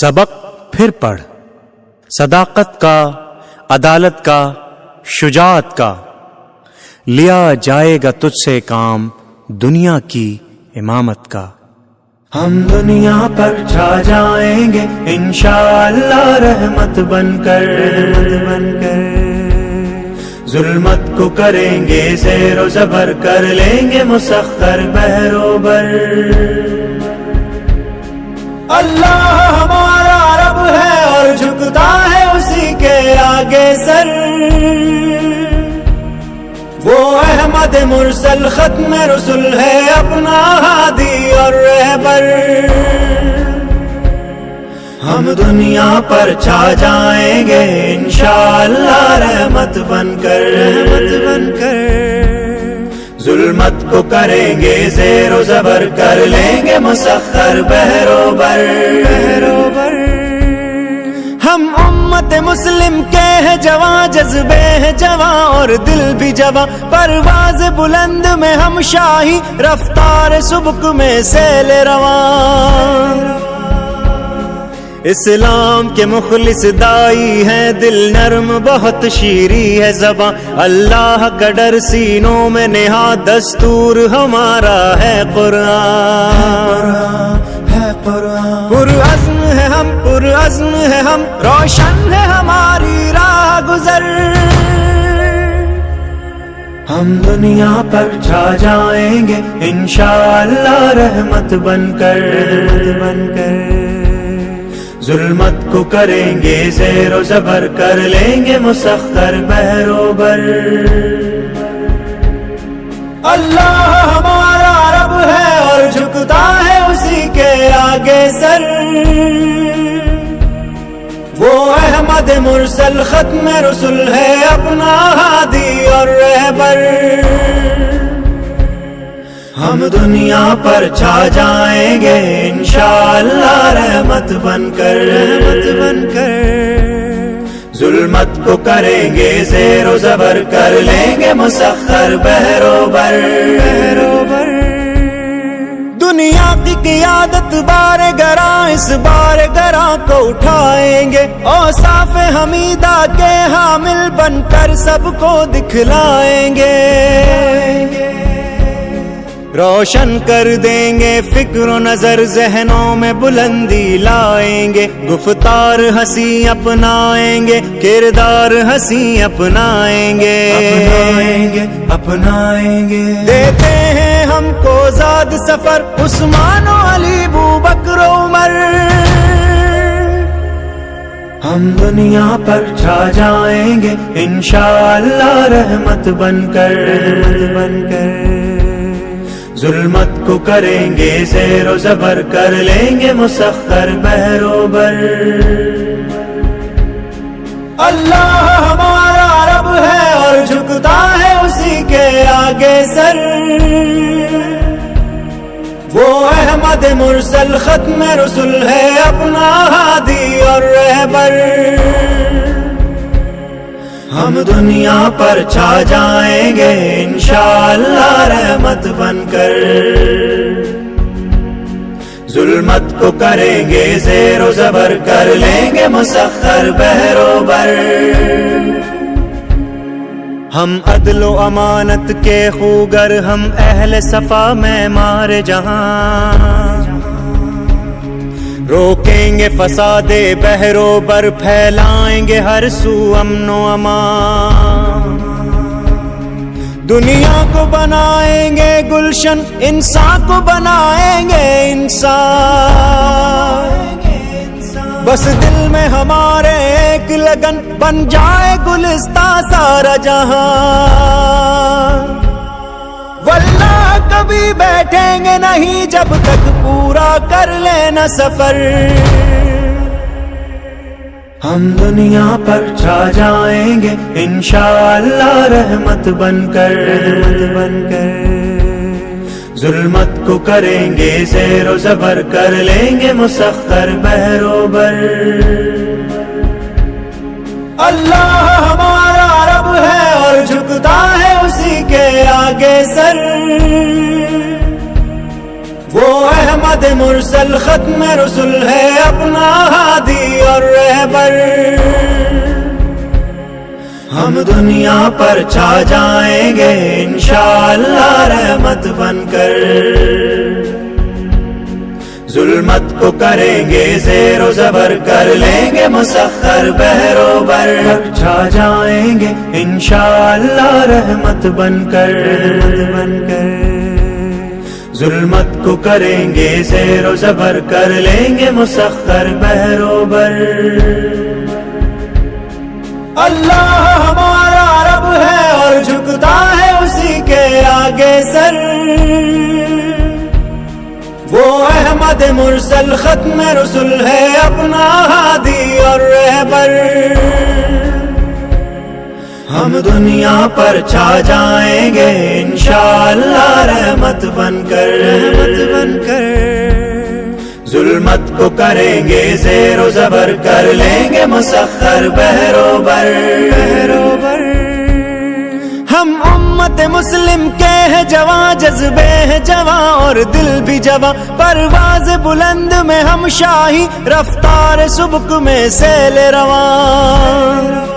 سبق پھر پڑھ، صداقت کا، عدالت کا، شجاعت کا، لیا جائے گا تجھ سے کام دنیا کی امامت کا۔ ہم دنیا پر چھا جائیں گے انشاءاللہ رحمت بن کر، ظلمت کو کریں گے زیر و زبر، کر لیں گے مسخر بحر و بر۔ اللہ ہمارا رب ہے اور جھکتا ہے اسی کے آگے سر، وہ احمد مرسل ختم رسول ہے، اپنا ہادی اور رہبر۔ ہم دنیا پر چھا جائیں گے انشاءاللہ رحمت بن کر، ظلمت کو کریں گے زیر و زبر، کر لیں گے مسخر بحر و بر۔ ہم امت مسلم کے ہیں جواں، جذبے ہیں جواں اور دل بھی جواں، پرواز بلند میں ہم شاہی، رفتار سبک میں سیل رواں۔ اسلام کے مخلص دائی ہیں، دل نرم بہت شیریں ہے زباں، اللہ کا ڈر سینوں میں نہاد، دستور ہمارا ہے قرآن۔ پرعزم ہے ہم، پرعزم ہے ہم، روشن ہے ہماری راہ گزر۔ ہم دنیا پر چھا جائیں گے انشاءاللہ رحمت بن کر، ظلمت کو کریں گے زیر و زبر، کر لیں گے مسخر بحر و بر۔ اللہ ہمارا رب ہے اور جھکتا ہے اسی کے آگے سر، وہ احمد مرسل ختم رسول ہے، اپنا ہادی اور رہبر۔ ہم دنیا پر چھا جائیں گے انشاءاللہ رحمت بن کر، ظلمت کو کریں گے زیر و زبر، کر لیں گے مسخر بحر و بر۔ دنیا کی قیادت بار گراں، اس بار گراں کو اٹھائیں گے، اوصاف حمیدہ کے حامل بن کر سب کو دکھلائیں گے، روشن کر دیں گے فکر و نظر، ذہنوں میں بلندی لائیں گے، گفتار ہنسی اپنائیں گے، کردار ہنسی اپنائیں گے، دیتے ہیں ہم کو زاد سفر عثمان و علی بوبکر و عمر۔ ہم دنیا پر چھا جائیں گے انشاءاللہ رحمت بن کر، ظلمت کو کریں گے زیر و زبر، کر لیں گے مسخر بحر و بر۔ اللہ ہمارا رب ہے اور جھکتا ہے اسی کے آگے سر، وہ احمد مرسل ختم رسول ہے، اپنا ہادی اور رہبر۔ ہم دنیا پر چھا جائیں گے انشاءاللہ رحمت بن کر، ظلمت کو کریں گے زیر و زبر، کر لیں گے مسخر بحر و بر۔ ہم عدل و امانت کے خوگر، ہم اہل صفا میں مار جہاں، روکیں گے فساد بحر و بر، پھیلائیں گے ہر سو امن و امان، دنیا کو بنائیں گے گلشن، انسان کو بنائیں گے انسان، بس دل میں ہمارے ایک لگن، بن جائے گلستان سارا جہاں، واللہ کبھی بیٹھیں گے نہیں جب تک پورا کر لینا سفر۔ ہم دنیا پر چھا جائیں گے انشاءاللہ رحمت بن کر، ظلمت کو کریں گے زیر و زبر، کر لیں گے مسخر بحر و بر۔ اللہ ہمارا رب ہے اور جھکتا ہے اسی کے آگے سر، وہ احمد احمد مرسل ختم رسل ہے اپنا ہادی اور رہبر، ہم دنیا پر چھا جائیں گے انشاءاللہ رحمت بن کر، ظلمت کو کریں گے زیر و زبر، کر لیں گے مسخر بحر و بر، چھا جائیں گے انشاءاللہ رحمت بن کر، ظلمت کو کریں گے زیر و زبر، کر لیں گے مسخر بحر و بر۔ اللہ ہمارا رب ہے اور جھکتا ہے اسی کے آگے سر، وہ احمد مرسل ختم رسل ہے اپنا ہادی اور رہبر، ہم دنیا پر چھا جائیں گے انشاءاللہ رحمت بن کر، ظلمت کو کریں گے زیر و زبر، کر لیں گے مسخر بحر و بر۔ ہم امت مسلم کے ہیں جواں، جذبے ہیں جواں اور دل بھی جواں، پرواز بلند میں ہم شاہی، رفتار سبک میں سیل رواں،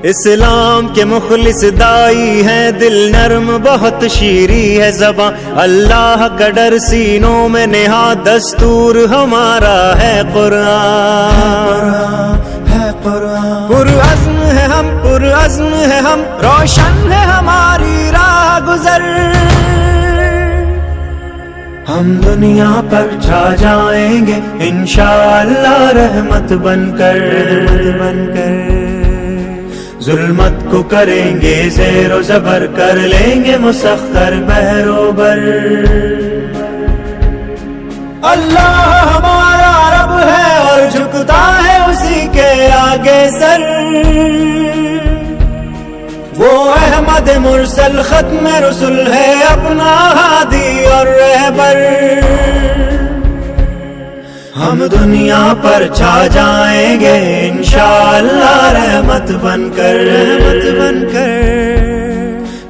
اسلام کے مخلص دائی ہیں، دل نرم بہت شیریں ہے زباں، اللہ کا ڈر سینوں میں نہاد، دستور ہمارا ہے قرآن، پرعزم ہے ہم، پرعزم ہے ہم، روشن ہے ہماری راہ گزر، ہم دنیا پر چھا جائیں گے انشاءاللہ رحمت بن کر، ظلمت کو کریں گے زیر و زبر، کر لیں گے مسخر بحر و بر۔ اللہ ہمارا رب ہے اور جھکتا ہے اسی کے آگے سر، وہ احمد مرسل ختم رسل ہے اپنا ہادی اور رہبر، ہم دنیا پر چھا جائیں گے انشاءاللہ رحمت بن کر،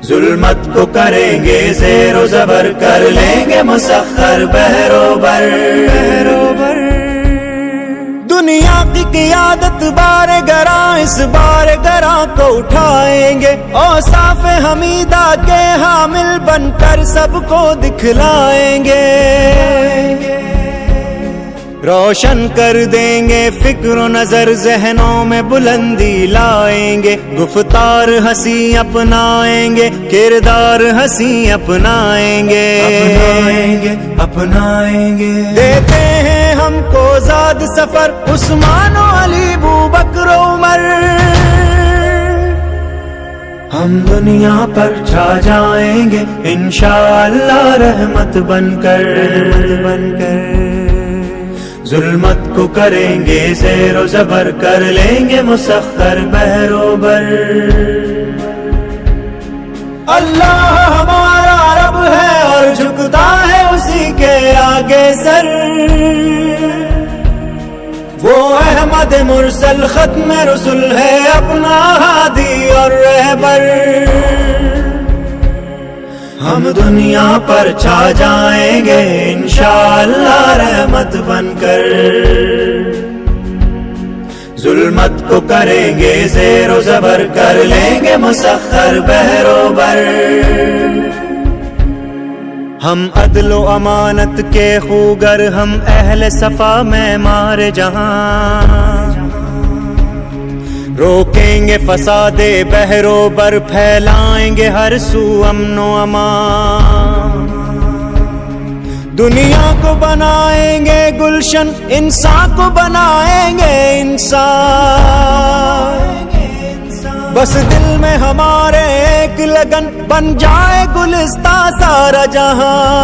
ظلمت کو کریں گے زیر و زبر، کر لیں گے مسخر بحر و بر۔ دنیا کی قیادت بار گراں، اس بار گراں کو اٹھائیں گے، اوصاف حمیدہ کے حامل بن کر سب کو دکھلائیں گے، روشن کر دیں گے فکر و نظر، ذہنوں میں بلندی لائیں گے، گفتار ہنسی اپنائیں گے، کردار ہنسی اپنائیں گے، دیتے ہیں ہم کو زاد سفر عثمان و علی بوبکر و عمر، ہم دنیا پر چھا جائیں گے انشاءاللہ رحمت بن کر، ظلمت کو کریں گے زیر و زبر، کر لیں گے مسخر بحر و بر۔ اللہ ہمارا رب ہے اور جھکتا ہے اسی کے آگے سر، وہ احمد مرسل ختم رسل ہے اپنا ہادی اور رہبر، ہم دنیا پر چھا جائیں گے انشاءاللہ رحمت بن کر، ظلمت کو کریں گے زیر و زبر، کر لیں گے مسخر بحر و بر۔ ہم عدل و امانت کے خوگر، ہم اہل صفا میں مار جہاں، روکیں گے فساد بحر و بر، پھیلائیں گے ہر سو امن و امان، دنیا کو بنائیں گے گلشن، انسان کو بنائیں گے انسان، بس دل میں ہمارے ایک لگن، بن جائے گلستان سارا جہاں،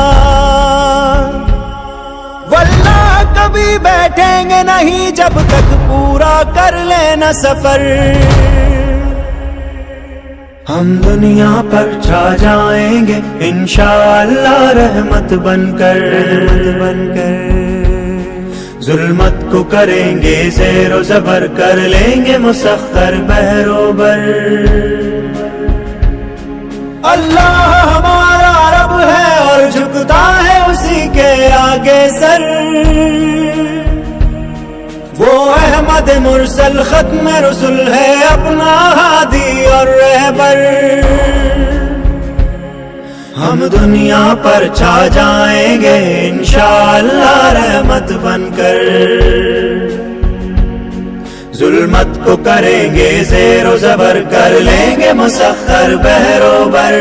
واللہ کبھی بیٹھیں گے نہیں جب تک پورا کر لینا سفر، ہم دنیا پر چھا جائیں گے انشاءاللہ رحمت بن کر، ظلمت کو کریں گے زیر و زبر، کر لیں گے مسخر بحر و بر۔ اللہ ہمارا رب ہے اور جھکتا ہے اسی کے آگے سر، وہ احمد مرسل ختم رسل ہے اپنا ہادی اور رہبر، ہم دنیا پر چھا جائیں گے انشاءاللہ رحمت بن کر، ظلمت کو کریں گے زیر و زبر، کر لیں گے مسخر بحر و بر۔